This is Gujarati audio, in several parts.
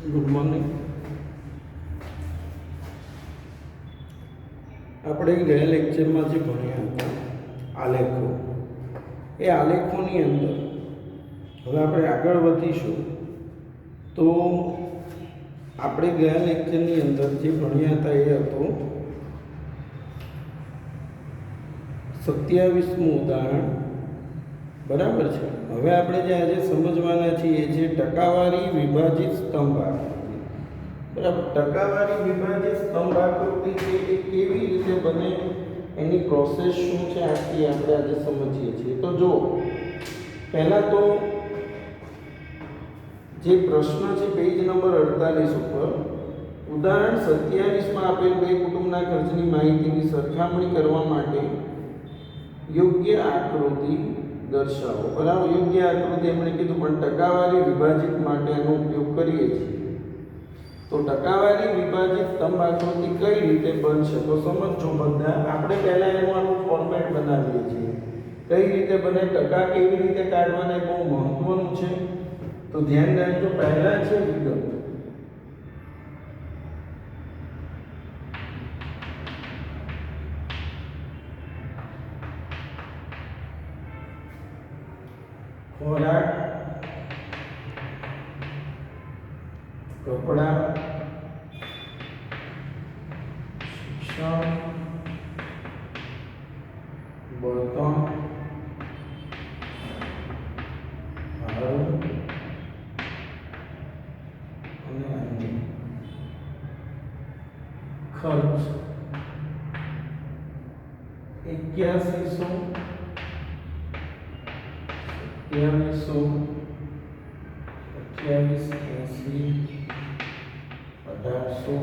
Good morning. આપણે ગયા લેક્ચરમાં જે ભણ્યા હતા આલેખો, એ આલેખોની અંદર હવે આપણે આગળ વધીશું. તો આપણે ગયા લેક્ચરની અંદર જે ભણ્યા હતા એ હતો 27મું ઉદાહરણ. બરાબર છે. હવે આપણે જે આજે સમજવાના છીએ એ છે ટકાવારી વિભાજિત સ્તંભ આકૃતિ. બરાબર. ટકાવારી વિભાજિત સ્તંભ આકૃતિ છે એ કેવી રીતે બને, એની પ્રોસેસ શું છે, આખી આપણે આજે સમજીએ છીએ. તો જો પહેલાં તો જે પ્રશ્ન છે પેજ નંબર 48 ઉપર, ઉદાહરણ 27માં આપેલ બે કુટુંબના ખર્ચની માહિતીની સરખામણી કરવા માટે યોગ્ય આકૃતિ દર્શાવો. બરાબર. યોગ્ય આકૃતિ એમણે કીધું, પણ ટકાવારી વિભાજિત માટે એનો ઉપયોગ કરીએ છીએ. તો ટકાવારી વિભાજિત સ્તંભ આકૃતિ કઈ રીતે બનશે તો સમજો બધા. આપણે પહેલા એનું આનું ફોર્મેટ બનાવીએ છીએ. કઈ રીતે બને, ટકા કેવી રીતે કાઢવાના, એ બહુ મહત્વનું છે. તો ધ્યાન રાખજો. પહેલા છે વિગત. ખોરાક, કપડા, શિક્ષણ, બળતણ, ભાડું અને અન્ય ખર્ચ 8100 2300 2880 1800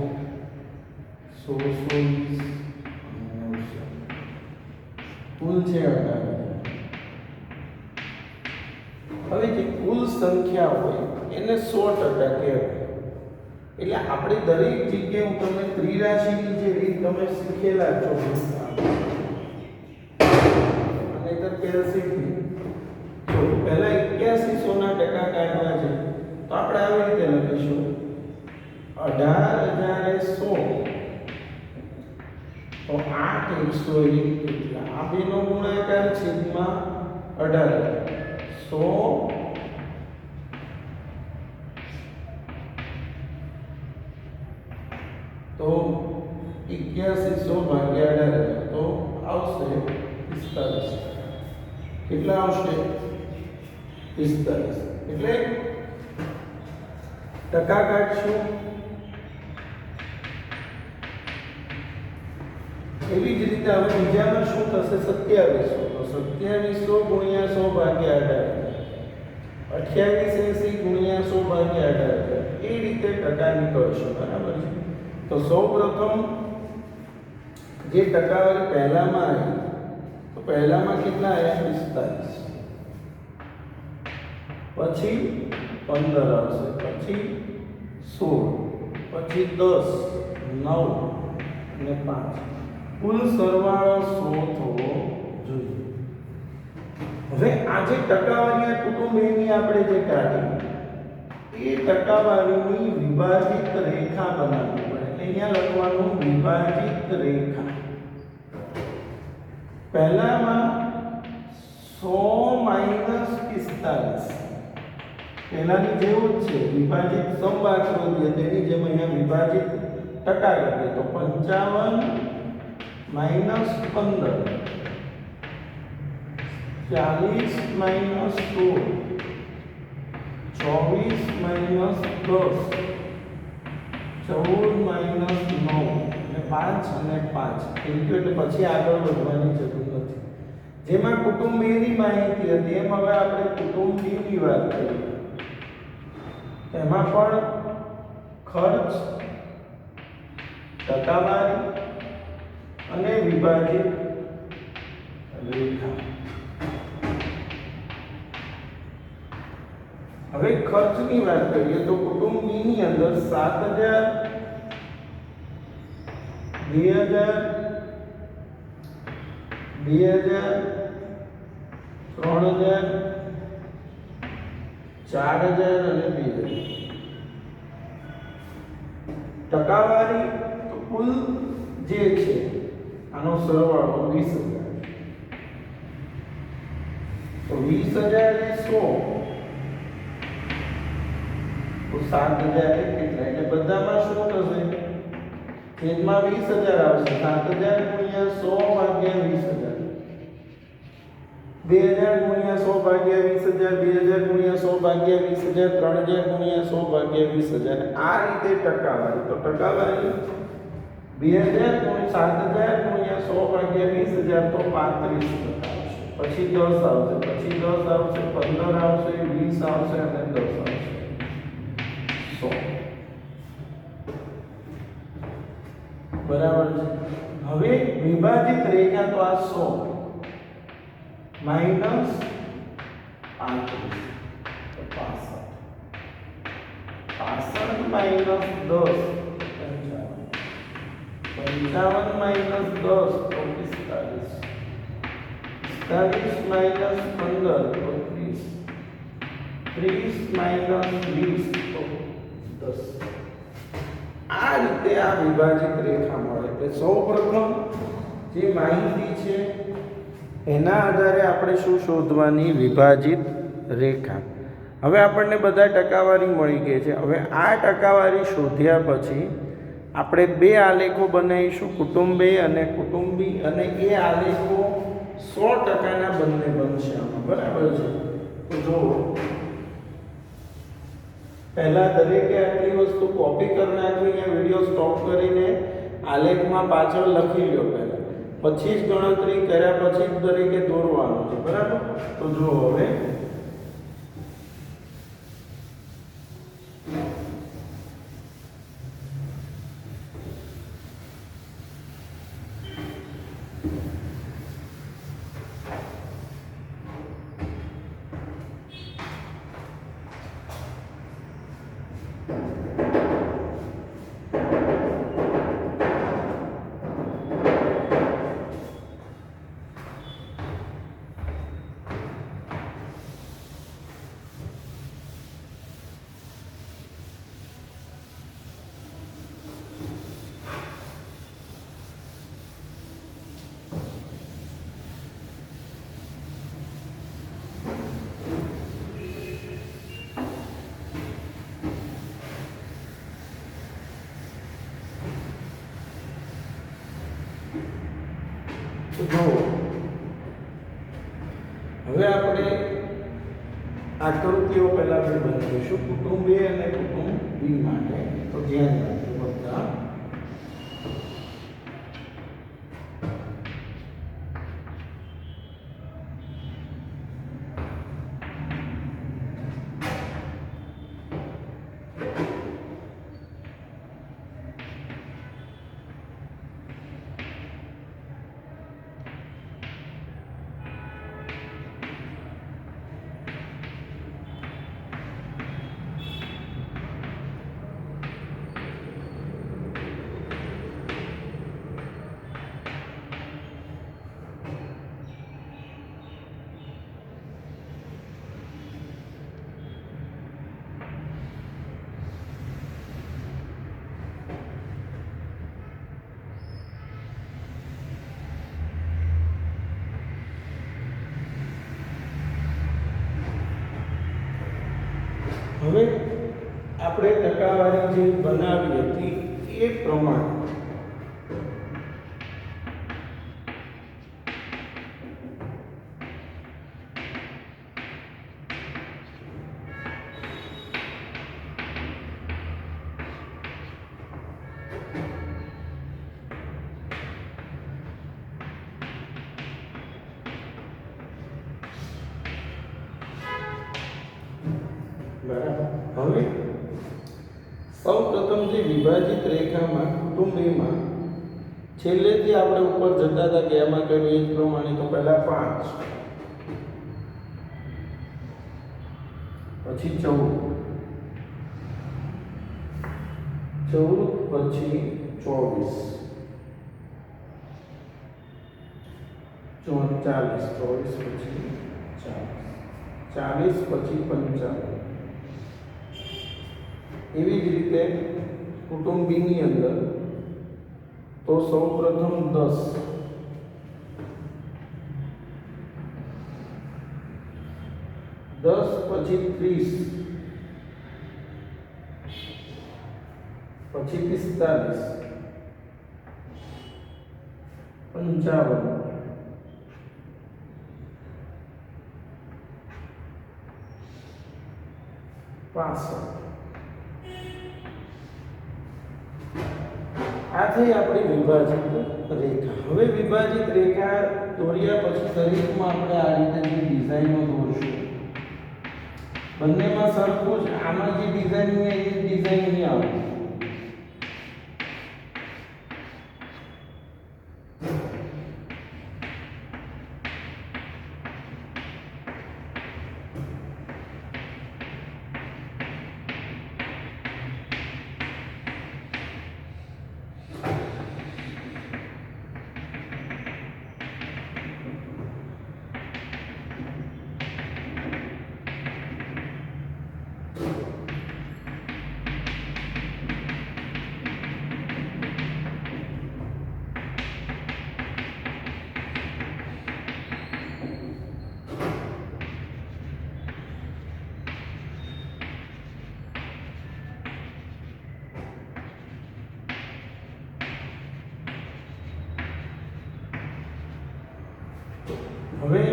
1620 અને 900 કુલ છે 18,000. હવે જે કુલ સંખ્યા હોય એને 100% કહેવાય. એટલે આપણે દરેક જગ્યાએ હું તમને ત્રિરાશિની જે રીત તમે શીખેલા છો, અને તો કેલ્સીની પહેલા 8100 ના ટકા કાઢવા છે. તો આપણે આવી રીતે લખીશું 18,100 તો 8,101 કેટલા? આ બેનો ગુણાકાર છેદમાં 18 100 તો 8100 ભાગ્યા 18 તો આવશે 45. કેટલા આવશે? 45. એટલે ટકા કાઢશું. એવી જ રીતે હવે બીજામાં શું થશે? 2700. તો 2700 ગુણ્યા 100 ભાગ્યા 18 2880 ગુણ્યા 100 ભાગ્યા 18. એ રીતે ટકા નીકળશે. બરાબર છે. તો સૌપ્રથમ જે ટકાવારી પહેલામાં આવી, તો પહેલામાં કેટલા આવ્યા? 45. પછી 15 આવશે, પછી 16, પછી 10, 9 અને 5. કુલ સરવાળો 100 થવો જોઈએ. હવે આ જે ટકાવારી આ કુટુંબ એની આપણે જે કાઢી, એ ટકાવારીની વિભાજિત રેખા બનાવવી પડે. અહીંયા લખવાનું વિભાજિત રેખા. પહેલામાં 100 - 45. પહેલાની જેવું જ છે, વિભાજિત સ્તંભ આકૃતિ તેની જેમ અહીંયા વિભાજિત ટકા કરીએ તો 55 - 15 40 - 16 24 - 10 14 - 9 અને 5 અને 5 થઈ ગયું. એટલે પછી આગળ વધવાની જરૂર નથી. જેમાં કુટુંબ A ની માહિતી હતી, એમ હવે આપણે કુટુંબ B ની વાત કરીએ. તેમાં પણ ખર્ચ, ટકાવારી અને વિભાજિત રેખા. હવે ખર્ચની વાત કરીએ તો કુટુંબ B ની અંદર 7,000 2,000 2,000 3,000 4,000 અને 2,000 ટકાવારી તો કુલ જે છે આનો સરવાળો 20,000 તો 20,000 એ 100 તો 7,000 એ કેટલા એટલે બધામાં શું થશે છેદમાં 20,000 આવશે 7,000 ગુણ્યા 100 ભાગ્યા 20,000 2,000 ગુણ્યા 100 ભાગ્યા 20,000 2,000 ગુણ્યા 100 ભાગ્યા 20,000 3,000 ગુણ્યા 100 ભાગ્યા 20,000 આ રીતે ટકાવારી તો ટકાવારી 2,000 ગુણ્યા 7,000 ગુણ્યા 100 ભાગ્યા 20,000 તો 35% આવશે પછી 10 આવશે પછી 10 આવશે 15 આવશે 20 આવશે અને 10 આવશે 100 બરાબર છે હવે વિભાજિત રેખા તો આ 100 માઈનસ 35 65 માઈનસ 10 55 માઈનસ 10 તો 45 45 માઈનસ 15 તો 30 30 માઈનસ 20 તો 10 આ રીતે આ વિભાજિત રેખા મળે એટલે સૌપ્રથમ જે માહિતી છે એના આધારે આપણે શું શોધવાની વિભાજિત રેખા હવે આપણને બધા ટકાવારી મળી ગઈ છે હવે આ ટકાવારી શોધ્યા પછી આપણે બે આલેખો બનાવીશું કુટુંબી અને કુટુંબી અને એ આલેખો 100%ના બંને બનશે આમાં બરાબર છે તો જો પહેલા દરેકે આટલી વસ્તુ કોપી કરી નાખવી અહીંયા વિડિયો સ્ટોપ કરીને આલેખમાં પાછળ લખી લો પહેલા પછી જ ગણતરી કર્યા પછી જ દરેકે દોરવાનું છે બરાબર તો જો હવે હવે આપણે આકૃતિઓ પહેલા આપણે બનાવીશું કુટુંબ A અને કુટુંબ B માટે તો ધ્યાન રાખજો બધા હવે આપણે ટકાવારી જે બનાવી હતી એ પ્રમાણે હવે સૌપ્રથમ જે વિભાજિત રેખામાં કુટુંબ A માં છેલ્લેથી આપણે ઉપર જતા હતા કે એમાં કર્યું એ જ પ્રમાણે તો પહેલા 5 પછી 14 પછી 24 40 પછી 40 પછી 55 એવી જ રીતે કુટુંબ બીની અંદર તો સૌપ્રથમ 10, 10 પછી 30, પછી 45, 55, 65. આ થઈ આપણી વિભાજિત રેખા. હવે વિભાજિત રેખા દોર્યા પછી દરેકમાં આપણે આ રીતે જે ડિઝાઇનો દોરશું, બંનેમાં સરખું જ. આમાં જે ડિઝાઇન હોય એ ડિઝાઇન નહીં આવે. હવે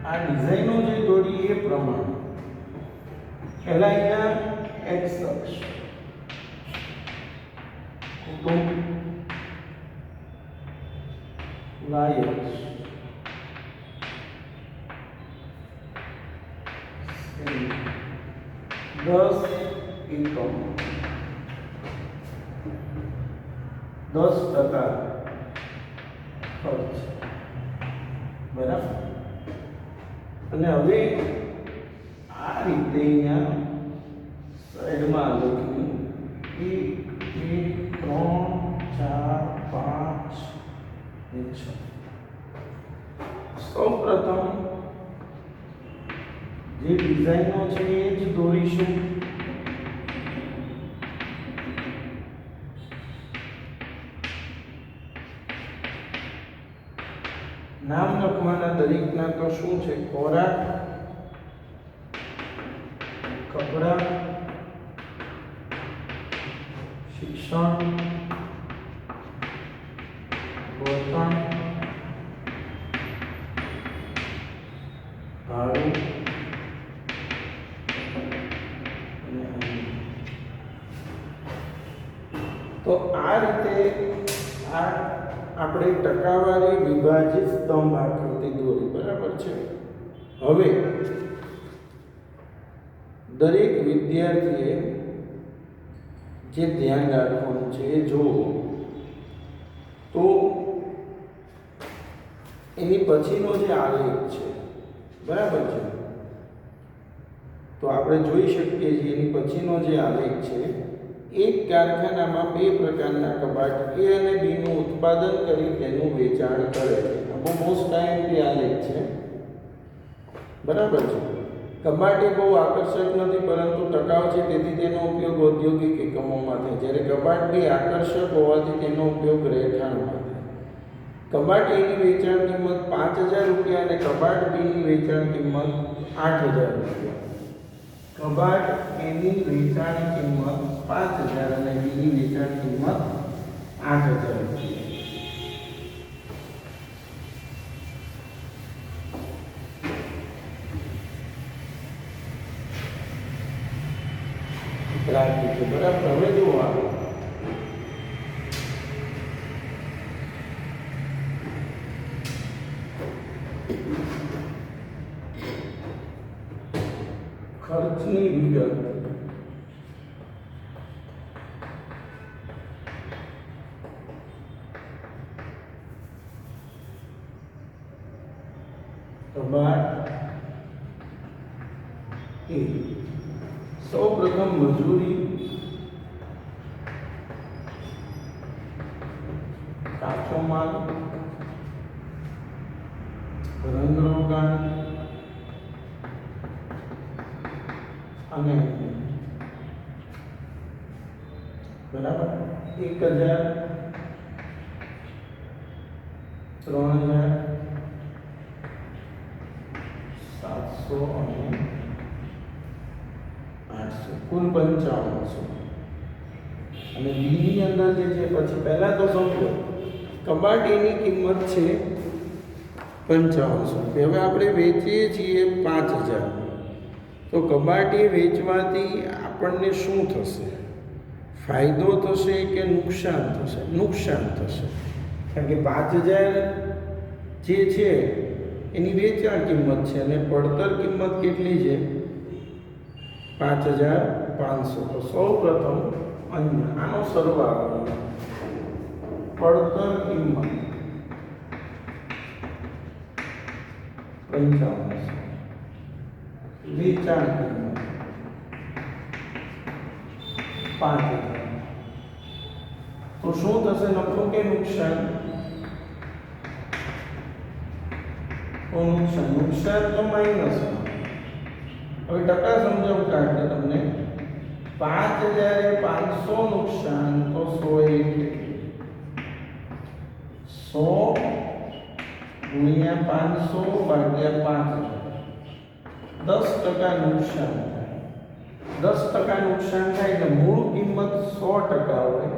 આ ડિઝાઇનો જે દોરી એ પ્રમાણે પહેલા અહીંયા એક્સ અક્ષ, કુટુંબ, વાય અક્ષ, 10 એકમ, 10% ખર્ચ, બરાબર. અને હવે આ રીતે અહીંયા સાઈડમાં લખ્યું 1 2 3 4 5 6. સૌપ્રથમ જે ડિઝાઇનો છે એ જ દોરીશું. નામ લખવાના દરેકના તો શું છે? ખોરાક, કપડા, શિક્ષણ, વર્તન, ભાડું અને તો આ રીતે આ આપણે ટકાવારી વિભાજિત સ્તંભ આકૃતિ દોરી, બરાબર છે. હવે દરેક વિદ્યાર્થીએ જે ધ્યાન રાખવાનું છે એ જુઓ તો એની પછીનો જે આલેખ છે, બરાબર છે, તો આપણે જોઈ શકીએ છીએ એની પછીનો જે આલેખ છે, એક કારખાનામાં 2 પ્રકારના કબાટ A અને B નું ઉત્પાદન કરી તેનું વેચાણ કરે છે. બહુ મોસ્ટ ટાઈમથી આલેખ છે, બરાબર છે. કબાટ એ બહુ આકર્ષક નથી પરંતુ ટકાઉ છે, તેથી તેનો ઉપયોગ ઔદ્યોગિક એકમોમાં થાય. જ્યારે કબાટ B આકર્ષક હોવાથી તેનો ઉપયોગ રહેઠાણમાં થાય. કબાટ A ની વેચાણ કિંમત 5000 રૂપિયા અને કબાટ B ની વેચાણ કિંમત 8000 રૂપિયા. કબાટ A ની વેચાણ કિંમત 5000 અને B ની વેચાણ કિંમત 8000 રૂપિયા. રાખી છે, બરાબર. હવે જુઓ આગળ ખર્ચની વિગત. કબાટ A સૌ પ્રથમ મજૂરી, કાચો માલ, રંગરોગાન અને બરાબર 1000 3000 700 અને 800 કુલ 5500 અને બી ની અંદર જે છે પછી પહેલા તો સમજો કબાટ એની કિંમત છે 5500 હવે આપણે વેચીએ છીએ 5000 તો કબાટ એ વેચવાથી આપણને શું થશે ફાયદો થશે કે નુકસાન થશે નુકસાન થશે કારણ કે 5000 જે છે એની વેચાણ કિંમત છે અને પડતર કિંમત કેટલી છે 5500 તો સૌપ્રથમ આનો સરવાળો પડતર કિંમત 5500 વેચાણ કિંમત 5000 તો શું થશે નફો કે નુકસાન નુકસાન તો માઇનસ હવે ટકા સમજાવું કાઢે તમને 5500 નુકસાન તો 100 ગુણ્યા 500 ભાગ્યા 5000 10% નુકસાન થાય 10% નુકસાન થાય એટલે મૂળ કિંમત 100% હોય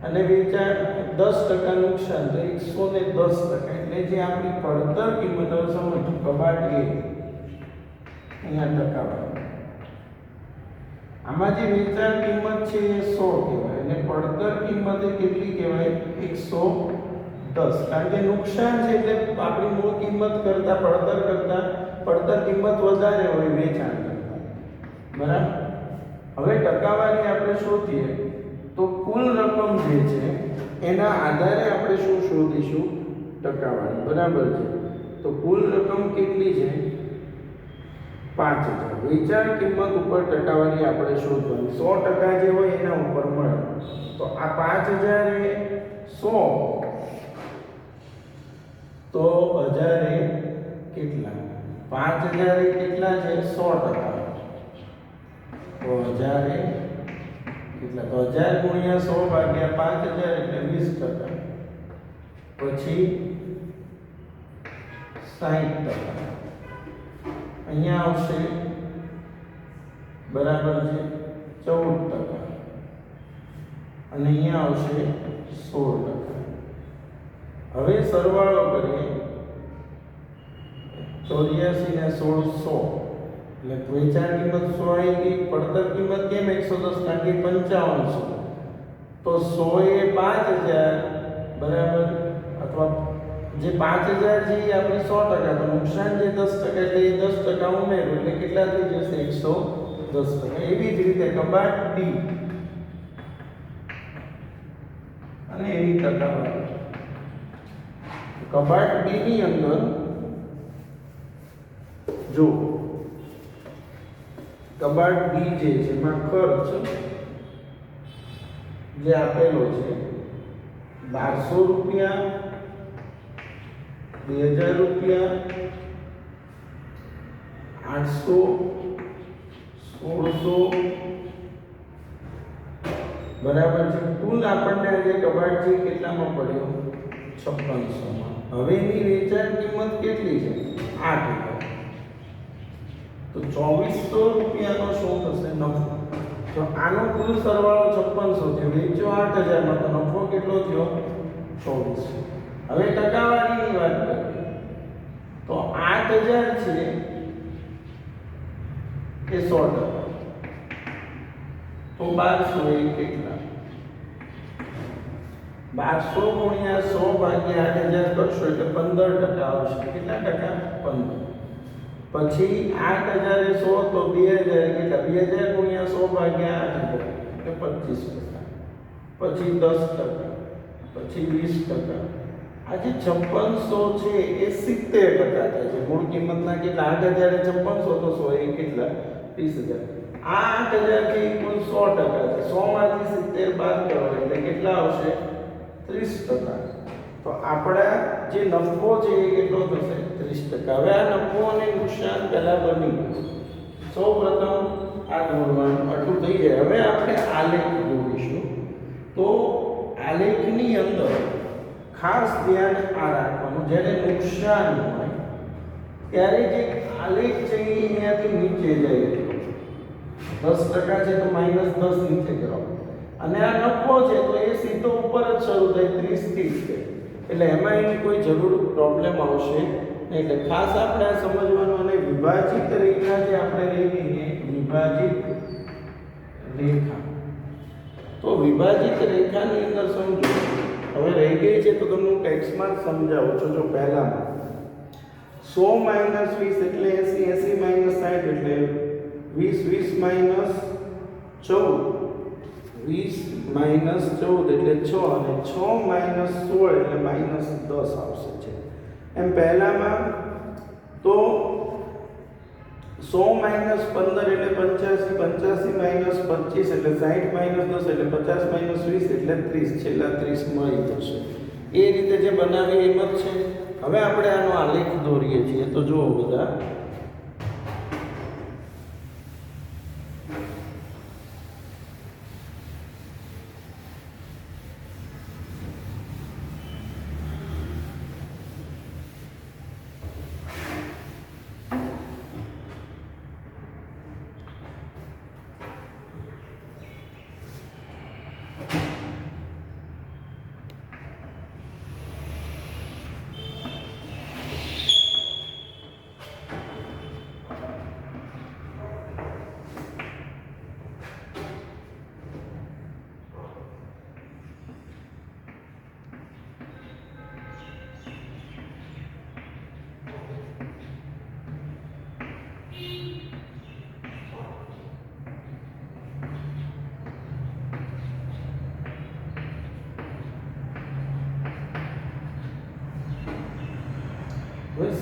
અને વેચાણ 10% નુકસાન થાય 110% એટલે જે આપણી પડતર કિંમત હવે સમજો કબાટ એ અહીંયા ટકા આમાં જે વેચાણ કિંમત છે એ 100 કહેવાય અને પડતર કિંમત એ કેટલી કહેવાય 110 કારણ કે નુકસાન છે એટલે આપણી મૂળ કિંમત કરતા પડતર કિંમત વધારે હોય વેચાણ કરતા બરાબર હવે ટકાવારી આપણે શોધીએ તો કુલ રકમ જે છે એના આધારે આપણે શું શોધીશું ટકાવારી બરાબર છે તો કુલ રકમ કેટલી છે 5000 વેચાણ કિંમત ઉપર ટકાવારી આપણે શોધવાની 100% જે હોય એના ઉપર મળે તો આ 5000 એ 100 તો 1000 એ કેટલા 5000 એ કેટલા છે 100% તો 1000 એ કેટલા તો 1000 ગુણ્યા 100 ભાગ્યા 5000 એટલે 20% પછી 60% અહીંયા આવશે બરાબર છે 14% અને અહીંયા આવશે 16%. હવે સરવાળો કરીએ 84 ને 16 એટલે વેચાણ કિંમત 100 આવી ગઈ પડતર કિંમત કેમ 110 કારણ કે 5500 તો 100 એ 5000 બરાબર અથવા જે 5000 છે એ આપણે 100% તો નુકસાન જે 10% એટલે એ 10% ઉમેરો એટલે કેટલા થઈ જશે 110%. એવી જ રીતે કબાટ ડી અને એની ટકાવારી કબાટ ડી ની અંદર જો કબાટ ડી જે છે એમાં ખર્ચ જે આપેલો છે 1200 રૂપિયા 2000 રૂપિયા 800 1600 બરાબર છે કુલ આપણને જે કબાટ છે કેટલામાં પડ્યો 5600 માં હવે એની વેચાણ કિંમત કેટલી છે 8000 તો 2400 રૂપિયાનો શું થશે નફો તો આનો કુલ સરવાળો 5600 છે વેચો 8000 માં તો નફો કેટલો થયો 2400. હવે ટકાવારીની વાત કરીએ તો 8000 છે એ 100% તો 1200 એ કેટલા 1200 ગુણ્યા 100 ભાગ્યા 8000 કરશો એટલે 15% આવશે કેટલા ટકા 15 પછી 8000 એ 100 તો 2000 કેટલા 2000 ગુણ્યા 100 ભાગ્યા 8000 એટલે 25% પછી 10% પછી 20% આ જે 5600 છે એ 70% થાય છે મૂળ કિંમતના કેટલા 8000 એ 5600 તો 100 એ કેટલા 20000 આ 8000 થી કુલ 100% છે 100 માંથી 70 બાદ કરો એટલે કેટલા આવશે 30%. તો આપણા જે નફો છે એ કેટલો થશે 30%. હવે આ નફો અને નુકસાન પહેલા બની ગયું સૌપ્રથમ આ દોરવાનું આટલું થઈ જાય. હવે આપણે આલેખ દોરીશું અંદર ખાસ ધ્યાન આ રાખવાનું, જ્યારે નુકસાન હોય ત્યારે જે આલેખ છે એ અહીંયાથી નીચે જાય, 10% છે તો -10 નીચે કરો, અને આ નફો છે તો એ સીધો ઉપર જ શરૂ થાય 30 થી છે, એટલે એમાં એની કોઈ જરૂર પ્રોબ્લેમ આવશે નહીં. એટલે ખાસ આપણે આ સમજવાનું. અને વિભાજિત રેખા જે આપણે લઈ લઈએ, વિભાજિત રેખા, તો વિભાજિત રેખાની અંદર સમજો, હવે રહી ગઈ છે તો તમને ટેક્સ્ટમાં સમજાવું છું. જો પહેલામાં 100 - 20 એટલે 80, 80 - 60 એટલે 20, 20 - 14, 20 - 14 એટલે 6, અને 6 - 16 એટલે -10 આવશે છે. એમ પહેલામાં તો 100 - 15 એટલે 85, 85 - 25 એટલે 60 - 10 એટલે 50 - 20 એટલે 30, છેલ્લા 30 મળી જશે. એ રીતે જે બનાવી એમ જ છે. હવે આપણે આનો આલેખ દોરીએ છીએ, તો જુઓ બધા,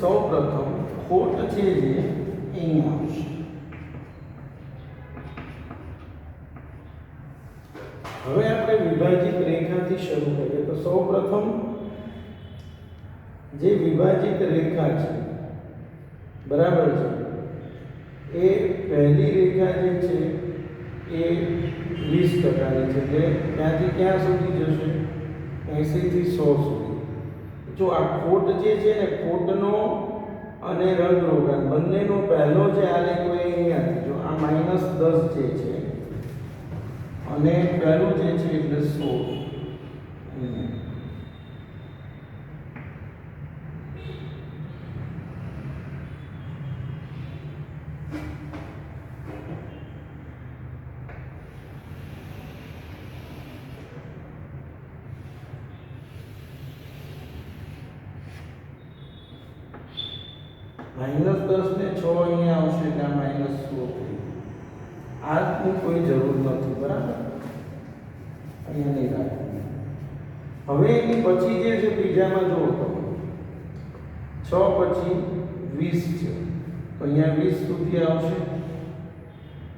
સૌ પ્રથમ ખોટ છે જે અહીંયા આવશે. હવે આપણે વિભાજિત રેખાથી શરૂ કરીએ. તો સૌ પ્રથમ જે વિભાજિત રેખા છે, બરાબર છે, એ પહેલી રેખા જે છે એ 20% છે, એટલે ત્યાંથી ક્યાં સુધી જશે? 80 થી 100 સુધી. જો આ ખોટ જે છે ને, ખોટનો અને રંગરોગાન બંનેનો પહેલો જે આલેખ હોય અહીંયાથી, જો આ -10 જે છે અને પહેલું જે છે એટલે 100, -10 ને 6 અહીંયા આવશે એટલે આ -100. આની કોઈ જરૂર નથી, બરાબર, અહીંયા નહીં રાખવું. હવે એની પછી જે છે બીજામાં જુઓ તમે, 6 પછી 20 છે તો અહીંયા 20 સુધી આવશે,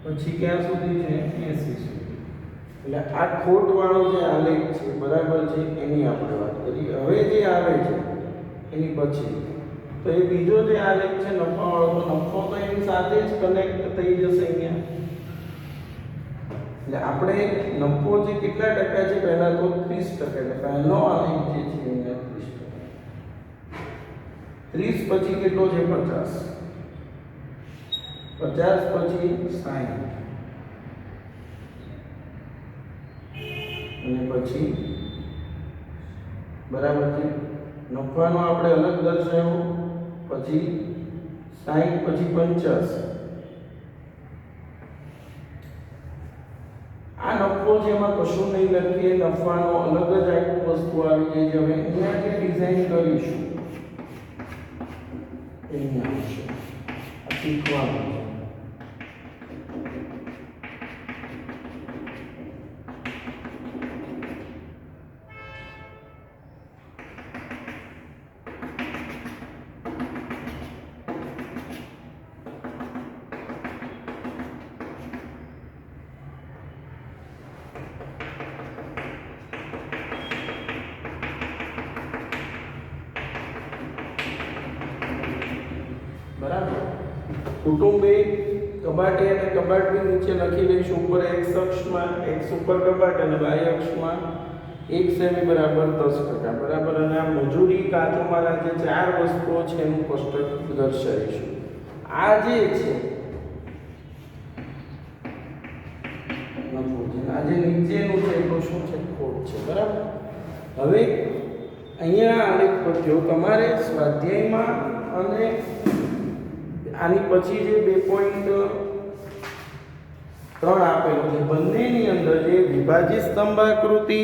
પછી ક્યાં સુધી છે? 80 સુધી. એટલે આ ખોટ વાળો જે આલેખ છે, બરાબર છે, એની આપણે વાત કરી. હવે જે આવે છે એની પછી, તો એ બીજો જે આલેખ છે નફાવાળો, તો નફો તો એની સાથે જ કનેક્ટ થઈ જશે અહીંયા. એટલે આપણે નફો જે કેટલા ટકા છે, પહેલા તો 30%, એટલે પહેલો આલેખ જે છે અહીંયા 30%. 30 પછી કેટલો છે? 50. 50 પછી 60, અને પછી બરાબર છે, નફાનો આપણે અલગ દર્શાવ્યો, પછી 60 પછી 50. આ નફો છે એમાં કશું નહીં લખીએ, નફાનો અલગ જ આખું વસ્તુ આવી ગઈ છે. હવે અહીંયા જે ડિઝાઇન કરીશું અહીંયા આવશે, આ શીખવાનું છે. બરાબર, કુટુંબ એ કબાટે અને કબાટની નીચે લખી લઈશું. ઉપર x અક્ષમાં x ઉપર કબાટ અને y અક્ષમાં 1 સેમી બરાબર 10%, બરાબર. અને આ મજૂરી કાચો માલ જે 4 વસ્તુઓ છે એનું કોષ્ટક દર્શાવીશું. આ જે છે આજે નીચેનું છે તો શું છે? ખોટ છે, બરાબર. હવે અહીંયા આલેખ પર જો તમારે સ્વાધ્યાયમાં અને આની પછી જે 2.3 આપેલું છે બંનેની અંદર જે વિભાજિત સ્તંભાકૃતિ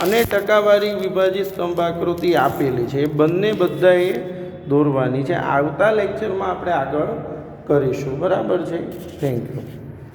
અને ટકાવારી વિભાજિત સ્તંભાકૃતિ આપેલી છે એ બંને બધાએ દોરવાની છે. આવતા લેક્ચરમાં આપણે આગળ કરીશું, બરાબર છે. Thank you.